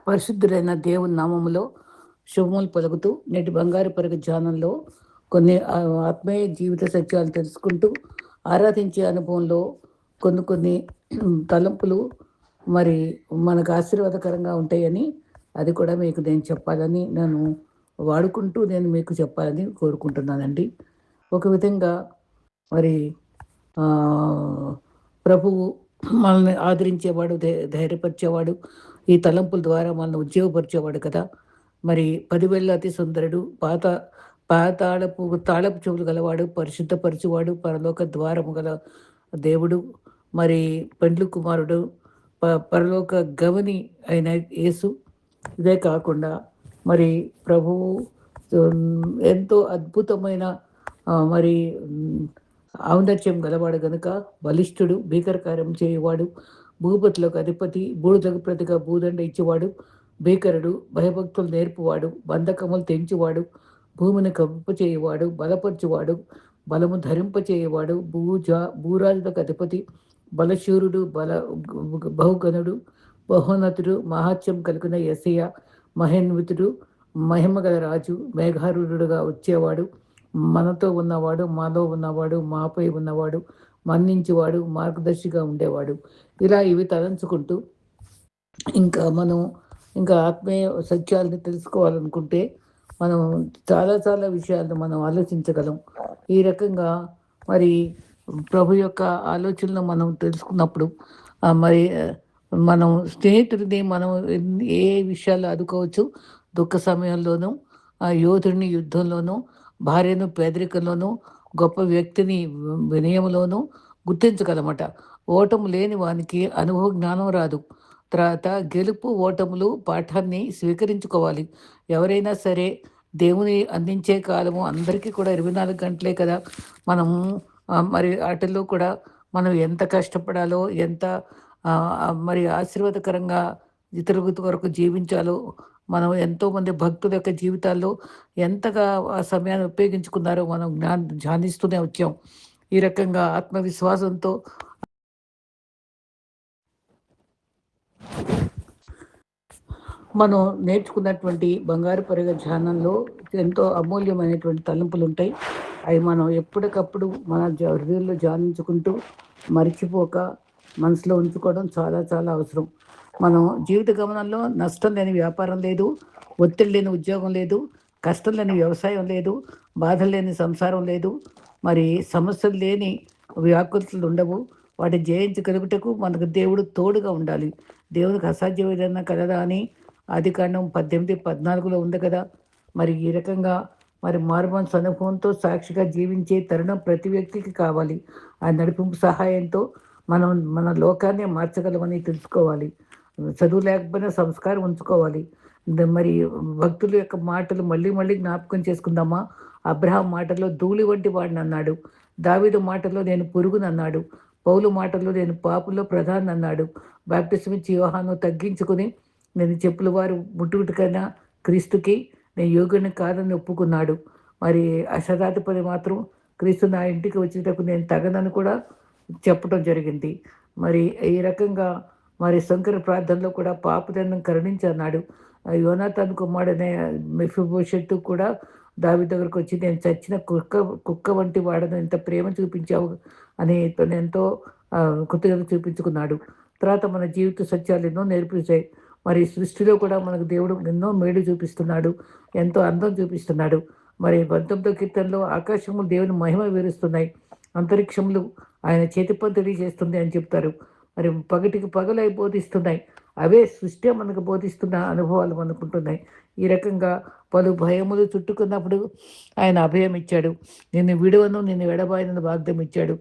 పరిశుద్ధుడైన దేవుని నామములో శుభములు పలుకుతూ నేటి బంగారు పరుగు ధ్యానంలో కొన్ని ఆత్మీయ జీవిత సత్యాలు తెలుసుకుంటూ ఆరాధించే అనుభవంలో కొన్ని తలంపులు మరి మనకు ఆశీర్వాదకరంగా ఉంటాయని అది కూడా మీకు నేను చెప్పాలని వాడుకుంటూ నేను మీకు చెప్పాలని కోరుకుంటున్నానండి. ఒక విధంగా మరి ప్రభువు మనల్ని ఆదరించేవాడు, ధైర్యపరిచేవాడు, ఈ తలంపుల ద్వారా మనల్ని ఉద్యోగపరిచేవాడు కదా. మరి 10,000 అతి సుందరుడు, తాళపు చెవులు గలవాడు, పరిశుద్ధపరచువాడు, పరలోక ద్వారము గల దేవుడు, మరి పెండ్లు కుమారుడు, పరలోక గవని అయిన యేసు. ఇదే కాకుండా మరి ప్రభువు ఎంతో అద్భుతమైన మరి ఔన్నత్యం గలవాడు గనుక బలిష్ఠుడు, భీకరకార్యం చేయవాడు, భూపతులకు అధిపతి, బూడిదకు ప్రతిగా భూదండ ఇచ్చేవాడు, భీకరుడు, భయభక్తులు నేర్పువాడు, బంధకములు తెంచువాడు, భూమిని కప్పింపచేయవాడు, బలపరచువాడు, బలము ధరింపచేయవాడు, భూరాజులకు అధిపతి, బలశూరుడు, బహుగనుడు, బహోన్నతుడు, మహాత్యం కలిగిన యెషయా, మహేన్వితుడు, మహిమగల రాజు, మేఘారూఢుడుగా వచ్చేవాడు, మనతో ఉన్నవాడు, మాలో ఉన్నవాడు, మాపై ఉన్నవాడు, మన్నించేవాడు, మార్గదర్శిగా ఉండేవాడు. ఇలా ఇవి తలంచుకుంటూ ఇంకా ఆత్మీయ సత్యాలని తెలుసుకోవాలనుకుంటే మనం చాలా చాలా విషయాలను మనం ఆలోచించగలం. ఈ రకంగా మరి ప్రభు యొక్క ఆలోచనలు మనం తెలుసుకున్నప్పుడు మరి మనం స్నేహితుడిని మనం ఏ విషయాలు ఆదుకోవచ్చు. దుఃఖ సమయంలోనూ, యోధుడిని యుద్ధంలోనూ, భార్యను పేదరికంలోనూ, గొప్ప వ్యక్తిని వినయంలోనూ గుర్తించగలమట. ఓటము లేని వానికి అనుభవ జ్ఞానం రాదు. తర్వాత గెలుపు ఓటములు పాఠాన్ని స్వీకరించుకోవాలి. ఎవరైనా సరే దేవుని అందించే కాలము అందరికీ కూడా 24 గంటలే కదా. మనము మరి వాటిల్లో కూడా మనం ఎంత కష్టపడాలో, ఎంత మరి ఆశీర్వాదకరంగా ఇతరుల కొరకు జీవించాలో, మనం ఎంతోమంది భక్తుల యొక్క జీవితాల్లో ఎంతగా ఆ సమయాన్ని ఉపయోగించుకున్నారో మనం ధ్యానిస్తూనే వచ్చాం. ఈ రకంగా ఆత్మవిశ్వాసంతో మనం నేర్చుకున్నటువంటి బంగారు పరిగ ధ్యానంలో ఎంతో అమూల్యమైనటువంటి తలంపులు ఉంటాయి. అవి మనం ఎప్పటికప్పుడు మన హృదయంలో ధ్యానించుకుంటూ మరిచిపోక మనసులో ఉంచుకోవడం చాలా చాలా అవసరం. మనం జీవిత గమనంలో నష్టం లేని వ్యాపారం లేదు, ఒత్తిడి లేని ఉద్యోగం లేదు, కష్టం లేని వ్యవసాయం లేదు, బాధలు లేని సంసారం లేదు, మరి సమస్యలు లేని వ్యాకులతలు ఉండవు. వాటి జయించగలుగుటకు మనకు దేవుడు తోడుగా ఉండాలి. దేవునికి అసాధ్యం ఏదైనా కలదా అని ఆదికాండం 18:14 ఉంది కదా. మరి ఈ రకంగా మరి మారుమనసు అనుభవంతో సాక్షిగా జీవించే తరుణం ప్రతి వ్యక్తికి కావాలి. ఆ నడిపింపు సహాయంతో మనం మన లోకాన్ని మార్చగలమని తెలుసుకోవాలి. చదువు లేకపోయినా సంస్కారం ఉంచుకోవాలి. మరి భక్తుల యొక్క మాటలు మళ్ళీ మళ్ళీ జ్ఞాపకం చేసుకుందామా. అబ్రహాం మాటల్లో ధూళి వంటి వాడిని అన్నాడు. దావీదు మాటల్లో నేను పురుగునన్నాడు. పౌలు మాటల్లో నేను పాపుల్లో ప్రధాని అన్నాడు. బాప్టిజం ఇచ్చి యోహాను తగ్గించుకుని నేను చెప్పుల వారు ముట్టుకైనా క్రీస్తుకి నేను యోగుని కాదని ఒప్పుకున్నాడు. మరి అశతాధిపతి మాత్రం క్రీస్తు నా ఇంటికి వచ్చేటప్పుడు నేను తగనని కూడా చెప్పడం జరిగింది. మరి ఈ రకంగా మరి శంకర ప్రార్థనలో కూడా పాపదండం కరుణించన్నాడు. యోనాతాను కుమారుడనే మెఫీబోషెతు కూడా దావీదు దగ్గరకు వచ్చి నేను చచ్చిన కుక్క వంటి వాడను, ఎంత ప్రేమ చూపించావు అని ఎంతో కృతజ్ఞత చూపించుకున్నాడు. తర్వాత మన జీవిత సత్యాలు ఎన్నో నేర్పించాయి. మరి సృష్టిలో కూడా మనకు దేవుడు ఎన్నో మేలు చూపిస్తున్నాడు, ఎంతో అందం చూపిస్తున్నాడు. మరి 19వ కీర్తనలో ఆకాశములు దేవుని మహిమ వివరిస్తున్నాయి, అంతరిక్షములు ఆయన చేతి పని తెలియజేస్తుంది అని చెప్తారు. మరి పగటికి పగలై బోధిస్తున్నాయి. అవే సృష్టి మనకు బోధిస్తున్న అనుభవాలు మనకుంటున్నాయి. ఈ రకంగా పలు భయములు చుట్టుకున్నప్పుడు ఆయన అభయం ఇచ్చాడు. నిన్ను విడువను, నిన్ను ఎడబాయనని వాగ్దానం ఇచ్చాడు.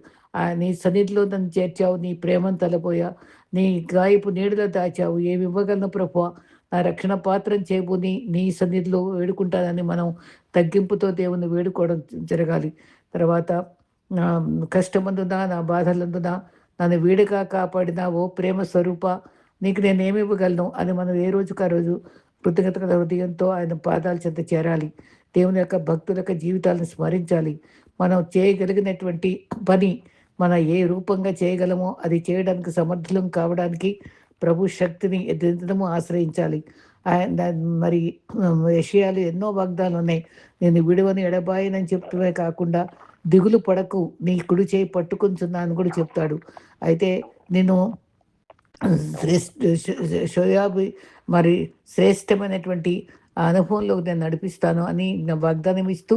నీ సన్నిధిలో నన్ను చేర్చావు, నీ ప్రేమను తలపోయా, నీ గాయపు నీడలో దాచావు, ఏమి ఇవ్వగలను ప్రభువా, నా రక్షణ పాత్రం చేయబోని నీ సన్నిధిలో వేడుకుంటానని మనం తగ్గింపుతో దేవుని వేడుకోవడం జరగాలి. తర్వాత కష్టమందునా, నా బాధలందునా నన్ను వీడుగా కాపాడిన ఓ ప్రేమ స్వరూప, నీకు నేనేమి ఇవ్వగలను అని మనం ఏ రోజుకు ఆ రోజు కృతజ్ఞత హృదయంతో ఆయన పాదాల చెంత చేరాలి. దేవుని యొక్క భక్తుల యొక్క జీవితాలను స్మరించాలి. మనం చేయగలిగినటువంటి పని మనం ఏ రూపంగా చేయగలమో అది చేయడానికి సమర్థులం కావడానికి ప్రభు శక్తిని ఎదిరించడము ఆశ్రయించాలి. ఆయన మరి యెషయాలో ఎన్నో వాగ్దానాలు ఉన్నాయి. నేను విడువను ఎడబాయనని చెప్తమే కాకుండా, దిగులు పడకు నీ కుడి చేయి పట్టుకుంటున్నా అని కూడా చెప్తాడు. అయితే నేను శ్రేష్ఠ షోయాబు మరి శ్రేష్టమైనటువంటి ఆ అనుభవంలోకి నేను నడిపిస్తాను అని నా వాగ్దానం ఇస్తూ,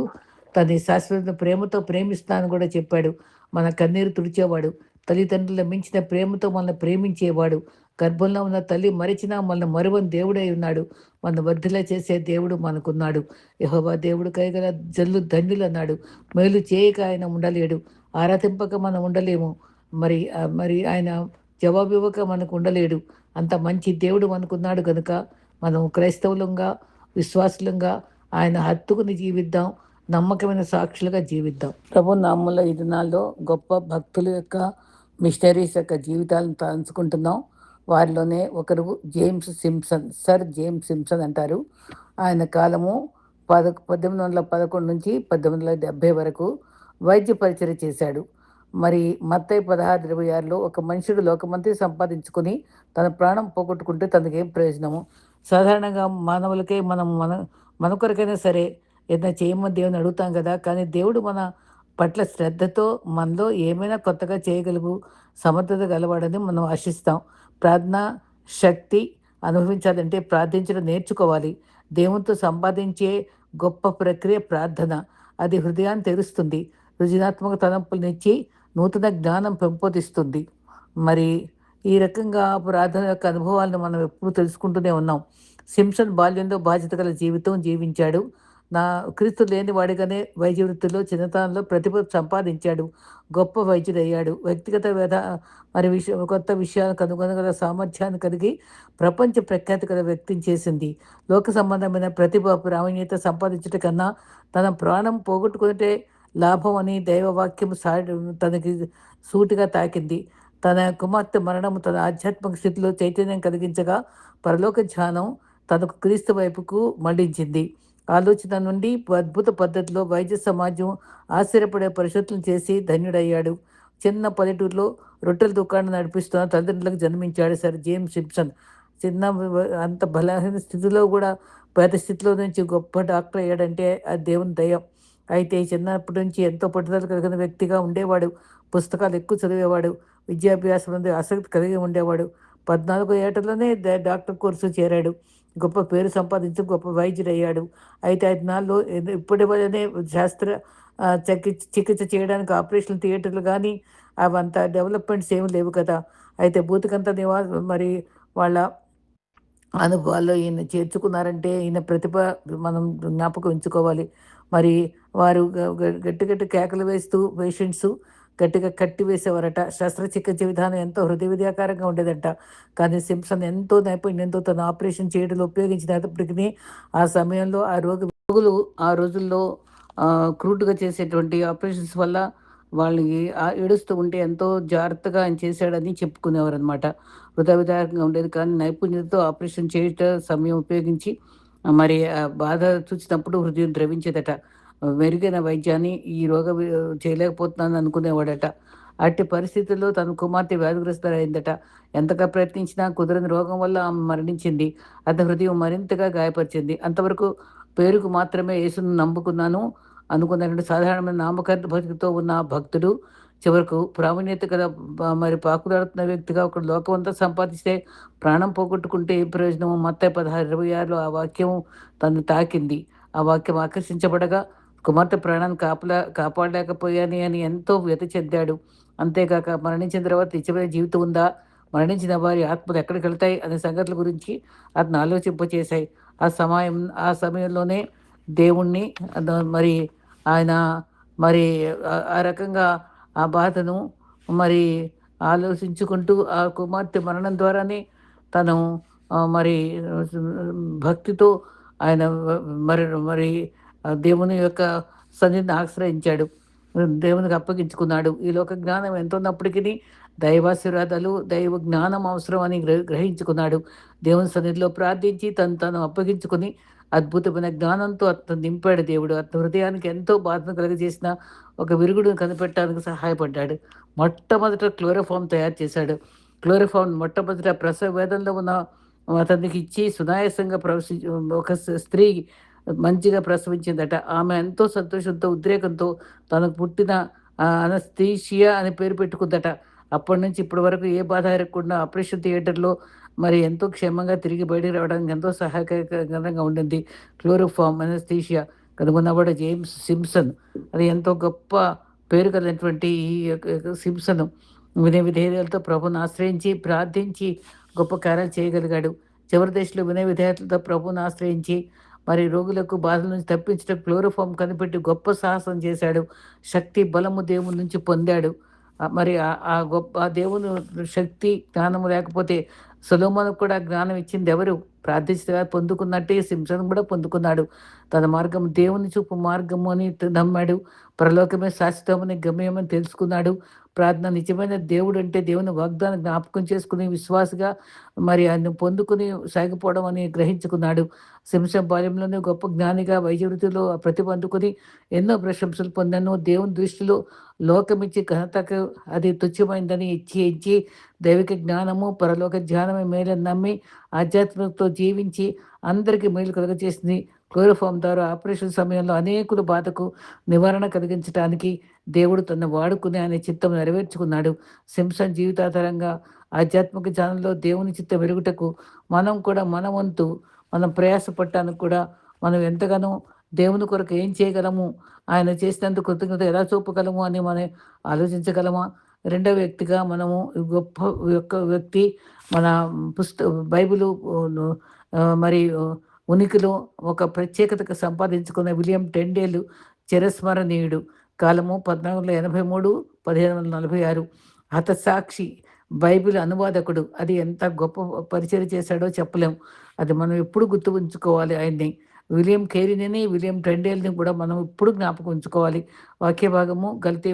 తన శాశ్వత ప్రేమతో ప్రేమిస్తానని కూడా చెప్పాడు. మన కన్నీరు తుడిచేవాడు, తల్లిదండ్రుల మించిన ప్రేమతో మనల్ని ప్రేమించేవాడు, గర్భంలో ఉన్న తల్లి మరిచినా మనల్ని మరువని దేవుడై ఉన్నాడు. మన వర్ధిల్ల చేసే దేవుడు మనకున్నాడు. యెహోవా దేవుడు కైగల జల్లు ధన్యులన్నాడు. మేలు చేయక ఆయన ఉండలేడు, ఆరాధింపక మనం ఉండలేము. మరి ఆయన జవాబివ్వక మనకు ఉండలేడు. అంత మంచి దేవుడు మనకున్నాడు గనుక మనం క్రైస్తవులంగా, విశ్వాసులంగా ఆయన హత్తుకుని జీవిద్దాం. నమ్మకమైన సాక్షులుగా జీవిద్దాం. ప్రభు నామంలో ఈ దినాల్లో గొప్ప భక్తుల యొక్క మిషనరీస్ యొక్క జీవితాలను తలుచుకుంటున్నాం. వారిలోనే ఒకరు James Simpson, sir James Simpson అంటారు. ఆయన కాలము 1811 నుంచి 1870 వరకు వైద్య పరిచర్య చేశాడు. మరి మత్తయి 16:26లో ఒక మనుషుడు లోకమంతా సంపాదించుకొని తన ప్రాణం పోగొట్టుకుంటే తనకేం ప్రయోజనము? సాధారణంగా మానవులకే మన కొరకైనా సరే ఏదైనా చేయమని దేవుని అడుగుతాం కదా. కానీ దేవుడు మన పట్ల శ్రద్ధతో మనలో ఏమైనా కొత్తగా చేయగలుగు సమర్థత గలవాడని మనం ఆశిస్తాం. ప్రార్థన శక్తి అనుభవించాలంటే ప్రార్థించడం నేర్చుకోవాలి. దేవునితో సంపాదించే గొప్ప ప్రక్రియ ప్రార్థన. అది హృదయాన్ని తెరుస్తుంది, సృజనాత్మక తలంపులనిచ్చి నూతన జ్ఞానం పెంపొందిస్తుంది. మరి ఈ రకంగా ప్రార్థన యొక్క అనుభవాలను మనం ఎప్పుడు తెలుసుకుంటూనే ఉన్నాం. సింప్సన్ బాల్యంలో బాధ్యత గల జీవితం జీవించాడు. క్రీస్తు లేని వాడిగానే వైద్య వృత్తిలో చిన్నతనంలో ప్రతిభ సంపాదించాడు. గొప్ప వైద్యుడయ్యాడు. వ్యక్తిగత కొత్త విషయాలను కనుగొనగల సామర్థ్యాన్ని కలిగి ప్రపంచ ప్రఖ్యాతి గల వ్యక్తిని చేసింది. లోక సంబంధమైన ప్రతిభ ప్రావీణ్యత సంపాదించట కన్నా తన ప్రాణం పోగొట్టుకుంటే లాభం అని దైవవాక్యం తనకి సూటిగా తాకింది. తన కుమార్తె మరణం తన ఆధ్యాత్మిక స్థితిలో చైతన్యం కలిగించగా పరలోక ధ్యానం తనకు క్రీస్తు వైపుకు మళ్లించింది. ఆలోచన నుండి అద్భుత పద్ధతిలో వైద్య సమాజం ఆశ్చర్యపడే పరిస్థితులను చేసి ధన్యుడయ్యాడు. చిన్న పల్లెటూరులో రొట్టెల దుకాణం నడిపిస్తున్న తల్లిదండ్రులకు జన్మించాడు సర్ జేమ్స్ సింప్సన్. అంత బలహీన స్థితిలో కూడా పేద స్థితిలో నుంచి గొప్ప డాక్టర్ అయ్యాడంటే అది దేవుని దయ. అయితే చిన్నప్పటి నుంచి ఎంతో పట్టుదల కలిగిన వ్యక్తిగా ఉండేవాడు. పుస్తకాలు ఎక్కువ చదివేవాడు. విద్యాభ్యాసం మీద ఆసక్తి కలిగి ఉండేవాడు. 14 ఏటలోనే డాక్టర్ కోర్సు చేరాడు. గొప్ప పేరు సంపాదించి గొప్ప వైద్యుడయ్యాడు. అయితే 5 నాళ్ళు ఇప్పటి వల్లనే చికిత్స చేయడానికి ఆపరేషన్ థియేటర్లు కానీ అవంత డెవలప్మెంట్స్ ఏమి లేవు కదా. అయితే భూతికంత మరి వాళ్ళ అనుభవాల్లో ఈయన చేర్చుకున్నారంటే ఈయన ప్రతిభ మనం జ్ఞాపకం ఉంచుకోవాలి. మరి వారు గట్టి గట్టి కేకలు వేస్తూ పేషెంట్స్ గట్టిగా కట్టి వేసేవారట. శస్త్రచికిత్స విధానం ఎంతో హృదయ విద్యాకారంగా ఉండేదట. కానీ సింప్సన్ ఎంతో నైపుణ్యంతో తను ఆపరేషన్ చేయడంలో ఉపయోగించినప్పటికీ ఆ సమయంలో రోగులు ఆ రోజుల్లో క్రూడ్గా చేసేటువంటి ఆపరేషన్స్ వల్ల వాళ్ళకి ఏడుస్తూ ఉంటే ఎంతో జాగ్రత్తగా ఆయన చేశాడని చెప్పుకునేవారు అనమాట. హృదయ విధాయకంగా ఉండేది కానీ నైపుణ్యతతో ఆపరేషన్ చేయట సమయం ఉపయోగించి మరి బాధ చూసినప్పుడు హృదయం ద్రవించేదట. మెరుగైన వైద్యాన్ని ఈ చేయలేకపోతున్నాను అనుకునేవాడట. అట్టి పరిస్థితుల్లో తన కుమార్తె వ్యాధిగ్రస్తులైందట. ఎంతగా ప్రయత్నించినా కుదరని రోగం వల్ల ఆమె మరణించింది. అతని హృదయం మరింతగా గాయపరిచింది. అంతవరకు పేరుకు మాత్రమే యేసును నమ్ముకున్నాను అనుకున్నటువంటి సాధారణమైన నామకర్త ఉన్న భక్తుడు చివరకు ప్రావీణ్యత గల మరి పాకులాడుతున్న వ్యక్తిగా ఒక లోకమంతా సంపాదిస్తే ప్రాణం పోగొట్టుకుంటే ఏ ప్రయోజనము? మత్తయి 16:26లో ఆ వాక్యం తను తాకింది. ఆ వాక్యం ఆకర్షించబడగా కుమార్తె ప్రాణాన్ని కాపాడలేకపోయాని అని ఎంతో వ్యత చెందాడు. అంతేకాక మరణించిన తర్వాత నిజమైన జీవితం ఉందా? మరణించిన వారి ఆత్మలు ఎక్కడికి వెళ్తాయి అనే సంగతుల గురించి అతను ఆలోచింపచేశాయి. ఆ సమయంలోనే దేవుణ్ణి మరి ఆయన మరి ఆ రకంగా ఆ బాధను మరి ఆలోచించుకుంటూ ఆ కుమార్తె మరణం ద్వారానే తను మరి భక్తితో ఆయన మరి మరి దేవుని యొక్క సన్నిధిని ఆశ్రయించాడు. దేవునికి అప్పగించుకున్నాడు. ఈ లోక జ్ఞానం ఎంత ఉన్నప్పటికీ దైవాశీర్వాదాలు దైవ జ్ఞానం అవసరం అని గ్రహించుకున్నాడు. దేవుని సన్నిధిలో ప్రార్థించి తను అప్పగించుకుని అద్భుతమైన జ్ఞానంతో అతను నింపాడు దేవుడు. అతని హృదయానికి ఎంతో బాధను కలుగజేసిన ఒక విరుగుడును కనిపెట్టడానికి సహాయపడ్డాడు. మొట్టమొదట క్లోరోఫామ్ తయారు చేశాడు. క్లోరోఫామ్ మొట్టమొదట ప్రసవ వేదంలో ఉన్న అతనికి ఇచ్చి సునాయాసంగా ఒక స్త్రీ మంచిగా ప్రసవించిందట. ఆమె ఎంతో సంతోషంతో, ఉద్రేకంతో తనకు పుట్టిన అనస్థీషియా అని పేరు పెట్టుకుందట. అప్పటినుంచి ఇప్పటి వరకు ఏ బాధ ఎరగకుండా ఆపరేషన్ థియేటర్‌లో మరి ఎంతో క్షేమంగా తిరిగి బయటికి రావడానికి ఎంతో సహాయకరంగా ఉండింది. క్లోరోఫార్మ్ అనస్థీషియా కనుగొన్నవాడు జేమ్స్ సింప్సన్. అది ఎంతో గొప్ప పేరు కలిగినటువంటి ఈ యొక్క సింప్సన్ వినయ విధేయతలతో ప్రభువుని ఆశ్రయించి, ప్రార్థించి గొప్ప కార్యాలు చేయగలిగాడు. చివరి దశలో వినయ విధేయతలతో ప్రభువుని ఆశ్రయించి మరి రోగులకు బాధల నుంచి తప్పించడం క్లోరోఫామ్ కనిపెట్టి గొప్ప సాహసం చేశాడు. శక్తి, బలము దేవుని నుంచి పొందాడు. మరి ఆ గొప్ప ఆ దేవుని శక్తి, జ్ఞానము లేకపోతే సొలొమోనుకు కూడా జ్ఞానం ఇచ్చింది ఎవరు? ప్రార్థించగా పొందుకున్నట్టే సింసన్ కూడా పొందుకున్నాడు. తన మార్గం దేవుని చూపు మార్గము అని నమ్మాడు. పరలోకమే శాశ్వతమని గమ్యమని తెలుసుకున్నాడు. ప్రార్థన నిజమైన దేవుడు అంటే దేవుని వాగ్దానం జ్ఞాపకం చేసుకుని విశ్వాసగా మరి ఆయన పొందుకుని సాగిపోవడం అని గ్రహించుకున్నాడు. సింసం బాల్యంలోనే గొప్ప జ్ఞానిగా వైద్య వృత్తిలో ప్రతిభ అందుకుని ఎన్నో ప్రశంసలు పొందాను. దేవుని దృష్టిలో లోకమిచ్చి ఘనతకు అది తుచ్చమైందని ఇచ్చి దైవిక జ్ఞానము, పరలోక జ్ఞానమే మేలని నమ్మి ఆధ్యాత్మికతో జీవించి అందరికీ మేలు కలుగజేసింది. క్లోరోఫామ్ ద్వారా ఆపరేషన్ సమయంలో అనేకుల బాధకు నివారణ కలిగించడానికి దేవుడు తనను వాడుకుని ఆయన చిత్తం నెరవేర్చుకున్నాడు. సింసన్ జీవితాధారంగా ఆధ్యాత్మిక జ్ఞానంలో దేవుని చిత్తం వెరుగుటకు మనం కూడా మన వంతు మనం ప్రయాసపడటానికి కూడా మనం ఎంతగానో దేవుని కొరకు ఏం చేయగలము, ఆయన చేసినందుకు కృతజ్ఞత ఎలా చూపగలము అని మనం ఆలోచించగలమా? రెండవ వ్యక్తిగా మనము గొప్ప యొక్క వ్యక్తి మన బైబిలు మరి ఉనికిలో ఒక ప్రత్యేకతకు సంపాదించుకున్న విలియం టెండేలు చిరస్మరణీయుడు. కాలము 1483, 1546. హతసాక్షి, బైబిల్ అనువాదకుడు. అది ఎంత గొప్ప పరిచయం చేశాడో చెప్పలేం. అది మనం ఎప్పుడు గుర్తు ఉంచుకోవాలి ఆయన్ని. విలియం కేరీని, విలియం టెండేల్ని కూడా మనం ఇప్పుడు జ్ఞాపకం ఉంచుకోవాలి. వాక్య భాగము గల్తీ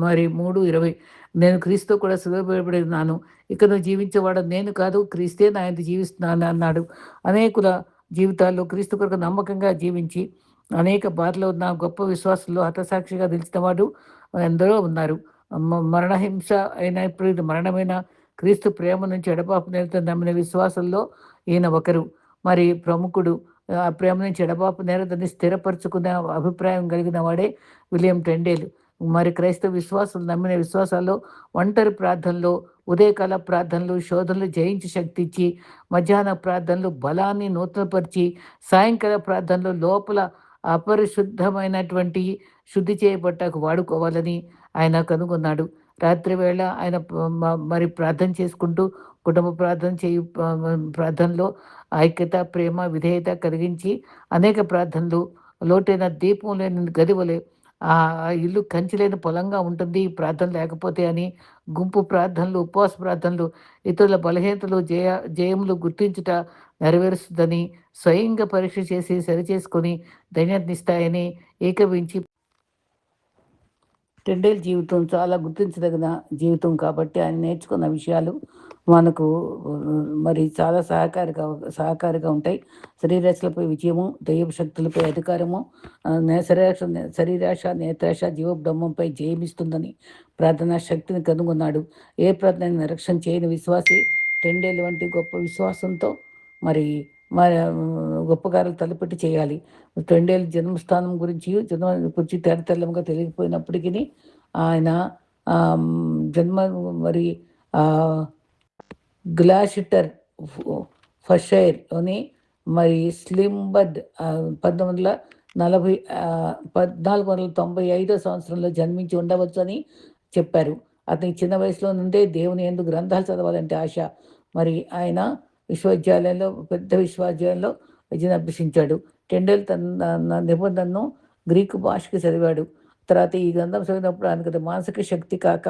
మరి 3:20. నేను క్రీస్తు కూడా సిలువబడి ఉన్నాను. ఇక నువ్వు జీవించేవాడు నేను కాదు, క్రీస్తే నా యందు జీవిస్తున్నాను అన్నాడు. అనేకుల జీవితాల్లో క్రీస్తు కొరకు నమ్మకంగా జీవించి అనేక బాధలో ఉన్న గొప్ప విశ్వాసంలో హతసాక్షిగా నిలిచిన వాడు ఎందరో ఉన్నారు. మరణహింస అయిన ఇప్పుడు ఇది మరణమైన క్రీస్తు ప్రేమ నుంచి ఎడబాపు నేరతో నమ్మిన విశ్వాసంలో ఈయన ఒకరు. మరి ప్రముఖుడు. ఆ ప్రేమ నుంచి ఎడబాపు నేరదని స్థిరపరచుకునే అభిప్రాయం కలిగిన వాడే విలియం టెండేల్. మరి క్రైస్తవ విశ్వాసం నమ్మిన విశ్వాసాల్లో ఒంటరి ప్రార్థనలో, ఉదయకాల ప్రార్థనలు శోధనలు జయించి శక్తి ఇచ్చి, మధ్యాహ్న ప్రార్థనలు బలాన్ని నూతనపరిచి, సాయంకాల ప్రార్థనలో లోపల అపరిశుద్ధమైనటువంటి శుద్ధి చేయబట్టకు వాడుకోవాలని ఆయన కనుగొన్నాడు. రాత్రి వేళ ఆయన మరి ప్రార్థన చేసుకుంటూ కుటుంబ ప్రార్థన ప్రార్థనలో ఐక్యత, ప్రేమ, విధేయత కలిగించి అనేక ప్రార్థనలు లోటైన దీపం లేని గదివలే ఆ ఇల్లు కంచి లేని పొలంగా ఉంటుంది ప్రార్థన లేకపోతే అని గుంపు ప్రార్థనలు, ఉపవాస ప్రార్థనలు ఇతరుల బలహీనతలు జయములు గుర్తించుట నెరవేరుస్తుందని స్వయంగా పరీక్ష చేసి సరిచేసుకొని ధన్యతనిస్తాయని ఏకవించి టెండేల్ జీవితం చాలా గుర్తించదగిన జీవితం కాబట్టి ఆయన నేర్చుకున్న విషయాలు మనకు మరి చాలా సహకారిగా ఉంటాయి. శరీరాశలపై విజయము, దైవ శక్తులపై అధికారము, శరీరాశ, నేత్రాశ, జీవబ్రహ్మంపై జయమిస్తుందని ప్రార్థనా శక్తిని కనుగొన్నాడు. ఏ ప్రార్థన నిరీక్షణ చేయని విశ్వాసి టెండేల్ వంటి గొప్ప విశ్వాసంతో మరి మరి గొప్ప కార్యాలు తలపెట్టి చేయాలి. టెండేల్ జన్మస్థానం గురించి తెల్లగా తెలియకపోయినప్పటికీ ఆయన జన్మ మరి గ్లాషిటర్ ఫషైర్లోని మరి స్లింబర్డ్ 1495 సంవత్సరంలో జన్మించి ఉండవచ్చు అని చెప్పారు. అతని చిన్న వయసులో నుండే దేవుని యందు గ్రంథాలు చదవాలంటే ఆశ. మరి ఆయన పెద్ద విశ్వవిద్యాలయంలో విద్యను అభ్యసించాడు. టెండేల్ తన నిబంధనను గ్రీకు భాషకి చదివాడు. తర్వాత ఈ గ్రంథం చదివినప్పుడు ఆయనకు మానసిక శక్తి కాక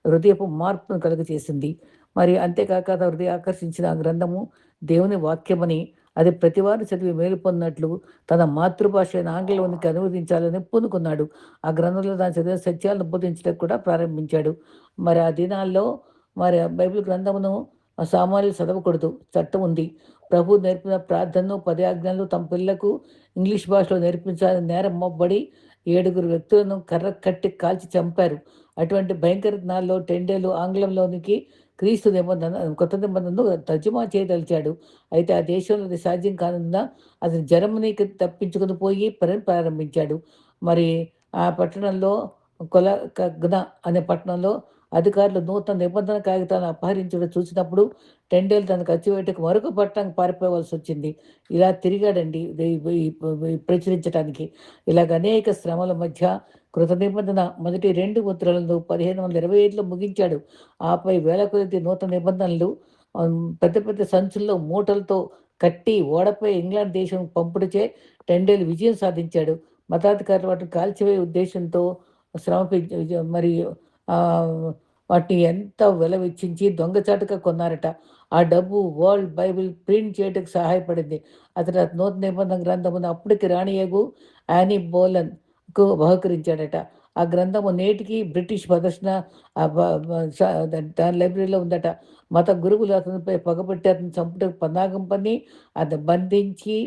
హృదయపు మార్పును కలుగజేసింది. మరి అంతేకాక హృదయ ఆకర్షించిన ఆ గ్రంథము దేవుని వాక్యమని, అది ప్రతివారు చదివి మేలు పొందినట్లు తన మాతృభాష అయిన ఆంగ్లంలోనికి అనువదించాలని పూనుకున్నాడు. ఆ గ్రంథంలో దాని చదివిన సత్యాలను బోధించడం కూడా ప్రారంభించాడు. మరి ఆ దినాల్లో మరి బైబిల్ గ్రంథమును సామాన్యులు చదవకూడదు, చట్టం ఉంది. ప్రభు నేర్పిన ప్రార్థనను 10 ఆజ్ఞలు తమ పిల్లలకు ఇంగ్లీష్ భాషలో నేర్పించాలని నేరం మోపబడి 7 వ్యక్తులను కర్ర కట్టి కాల్చి చంపారు. అటువంటి భయంకర దినాల్లో టెండేలు ఆంగ్లంలోనికి క్రీస్తు నిబంధన కొత్త నిబంధనను తర్జుమా చేయదలిచాడు. అయితే ఆ దేశంలో అది సాధ్యం కానందున అతను జర్మనీకి తప్పించుకొని పోయి పని ప్రారంభించాడు. మరి ఆ పట్టణంలో కొల కగ్న అనే పట్టణంలో అధికారులు నూతన నిబంధన కాగితాలను అపహరించడం చూసినప్పుడు టెండేలు తనకు అచ్చివేటకు మరొక పట్టణానికి పారిపోవలసి వచ్చింది. ఇలా తిరిగాడండి ప్రచురించడానికి. ఇలాగ అనేక శ్రమల మధ్య కృత నిబంధన మొదటి 2 ముద్రలను 1525లో ముగించాడు. ఆపై వేల కొలది నూతన నిబంధనలు పెద్ద పెద్ద సంచుల్లో మూటలతో కట్టి ఓడపై ఇంగ్లాండ్ దేశం పంపుడుచే టెండేలు విజయం సాధించాడు. మతాధికారులు వాటిని కాల్చివేయ ఉద్దేశంతో శ్రమ మరి వాటిని ఎంత వెల వెచ్చించి దొంగచాటుగా కొన్నారట. ఆ డబ్బు వరల్డ్ బైబిల్ ప్రింట్ చేయడానికి సహాయపడింది. అతడు నూతన నిబంధన గ్రంథమును అప్పటికి రాణియగు యానీ బోలన్కు బహుకరించాడట. ఆ గ్రంథము నేటికి బ్రిటిష్ ప్రదర్శన దాని లైబ్రరీలో ఉందట. మత గురువులు అతనిపై పగబట్టి అతను చంపుటకు పన్నాగం పన్ని అతను బంధించి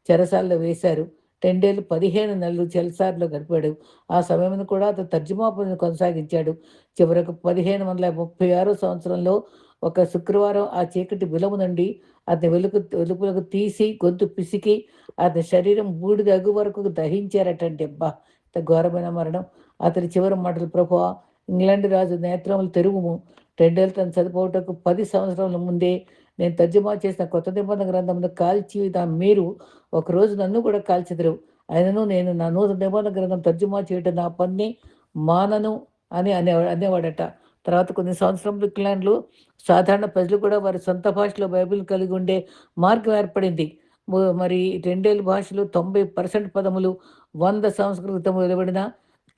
చెరసాలలో వేశారు. టెండేలు 15 నెలలు చెరసాలలో గడిపాడు. ఆ సమయంలో కూడా అతను తర్జుమా పనిని కొనసాగించాడు. చివరకు 1536 సంవత్సరంలో ఒక శుక్రవారం ఆ చీకటి విలము నుండి అతని వెలుపులకు తీసి గొంతు పిసికి అతని శరీరం బూడిద అగ్గు వరకు దహించారటండి. అబ్బా! ఇంత ఘోరమైన మరణం. అతని చివరి మాటలు, ప్రభువా, ఇంగ్లాండ్ రాజు నేత్రములు తెరువుము. టెండేలు తను చనిపోవటకు 10 సంవత్సరాల ముందే నేను తర్జుమా చేసిన కొత్త నిబంధన గ్రంథమును కాల్చి మీరు ఒకరోజు నన్ను కూడా కాల్చెదరు. అయినను నేను నా నూతన నిబంధన గ్రంథం తర్జుమా చేయటం నా పని మానను అని అనేవాడట. తర్వాత కొన్ని సంవత్సరంలో ఇంగ్లాండ్లో సాధారణ ప్రజలు కూడా వారి సొంత భాషలో బైబిల్ కలిగి ఉండే మార్గం ఏర్పడింది. మరి 2 భాషలు 90% పదములు 100 సంవత్సరాల క్రితం వెలువడిన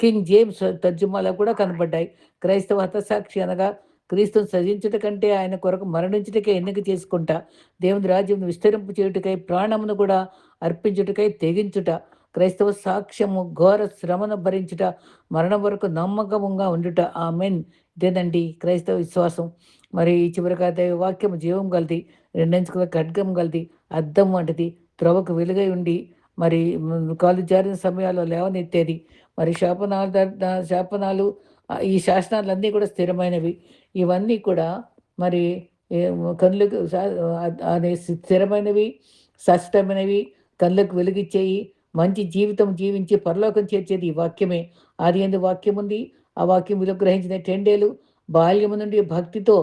కింగ్ జేమ్స్ తర్జుమాలో కూడా కనబడ్డాయి. క్రైస్తవ హతసాక్షి అనగా క్రీస్తును సజించుట కంటే ఆయన కొరకు మరణించుటకే ఎన్నిక చేసుకుంటా, దేవుని రాజ్యం విస్తరింపు చేయుటకై ప్రాణమును కూడా అర్పించుటకై తెగించుట, క్రైస్తవ సాక్ష్యము ఘోర శ్రమను భరించుట, మరణం వరకు నమ్మకముగా ఉండుట. ఆమెన్. ఇదేనండి క్రైస్తవ విశ్వాసం. మరి చివరిగా దైవ వాక్యం జీవం గలది, రెండంచుకుల ఖడ్గం గలది, అద్దం వంటిది, త్రోవకు వెలుగై ఉండి మరి కాలు జారిన సమయాల్లో లేవనెత్తేది. మరి శాపనాలు ఈ శాసనాలన్నీ కూడా స్థిరమైనవి. ఇవన్నీ కూడా మరి కనులకు అనే స్థిరమైనవి, శాశ్వతమైనవి, కళ్ళకు వెలుగిచ్చేయి, మంచి జీవితం జీవించి పరలోకం చేర్చేది ఈ వాక్యమే. ఆదియందు వాక్యం ఉంది. ఆ వాక్యం విలువ గ్రహించిన టెండేలు బాల్యము నుండి భక్తితో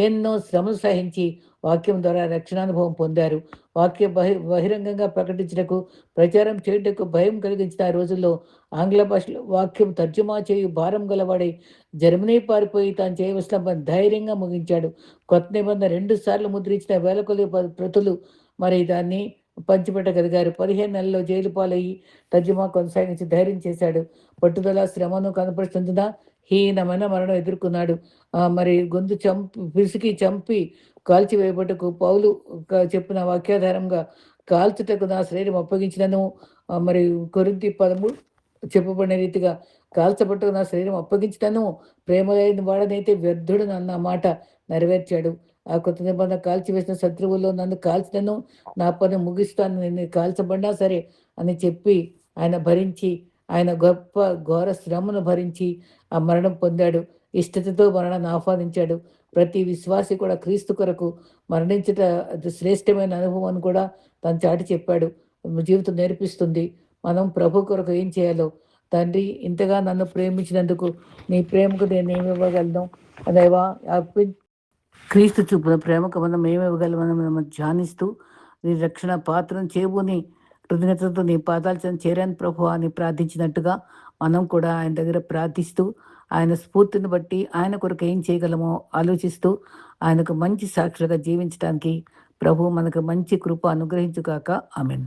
ఎన్నో శ్రమలు సహించి వాక్యం ద్వారా రక్షణానుభవం పొందారు. వాక్య బహిరంగంగా ప్రకటించటకు, ప్రచారం చేయుటకు భయం కలిగించిన ఆ రోజుల్లో ఆంగ్ల భాషలో వాక్యం తర్జుమా చేయు భారం గలవాడై జర్మనీ పారిపోయి తాను చేయవలసిన పని ధైర్యంగా ముగించాడు. కొత్త నిబంధన 2 సార్లు ముద్రించిన వేల కొలది ప్రతులు మరి దాన్ని పంచిపెట్టగలిగారు. 15 నెలల్లో జైలు పాలయ్యి తర్జుమా కొనసాగించి ధైర్యం చేశాడు. పట్టుదల శ్రమను కనపరుస్తున్న హీనమైన మరణం ఎదుర్కొన్నాడు. మరి గొంతు పిసికి చంపి కాల్చివేయబట్టుకు పౌలు చెప్పిన వాక్యాధారంగా కాల్చుటకు నా శరీరం అప్పగించినను, మరి కొరింథీ 13 చెప్పబడిన రీతిగా కాల్చబట్టుకు నా శరీరం అప్పగించినను, ప్రేమ లేని వాడనైతే వ్యర్థుడు అన్న మాట నెరవేర్చాడు. ఆ కొత్త నిబంధన కాల్చివేసిన శత్రువుల్లో నన్ను కాల్చినను నా పని ముగిస్తాను, నేను కాల్చబడినా సరే అని చెప్పి ఆయన భరించి, ఆయన గొప్ప ఘోర శ్రమను భరించి ఆ మరణం పొందాడు. ఇష్టతతో మరణాన్ని ఆహ్వానించాడు. ప్రతి విశ్వాసి కూడా క్రీస్తు కొరకు మరణించుట శ్రేష్టమైన అనుభవం అని కూడా తను చాటి చెప్పాడు. జీవితం నేర్పిస్తుంది మనం ప్రభు కొరకు ఏం చేయాలో. తండ్రి, ఇంతగా నన్ను ప్రేమించినందుకు నీ ప్రేమకు నేను ఏమి ఇవ్వగలను దేవా? క్రీస్తు చూపున ప్రేమకు మనం ఏమి ఇవ్వగలమని మనం ధ్యానిస్తూ నీ రక్షణ పాత్రను చేబుని కృతజ్ఞతతో నీ పాదాలు చేరాను ప్రభు అని ప్రార్థించినట్టుగా మనం కూడా ఆయన దగ్గర ప్రార్థిస్తూ ఆయన స్ఫూర్తిని బట్టి ఆయన కొరకు ఏం చేయగలమో ఆలోచిస్తూ ఆయనకు మంచి సాక్షులుగా జీవించడానికి ప్రభు మనకు మంచి కృప అనుగ్రహించుగాక. ఆమేన్.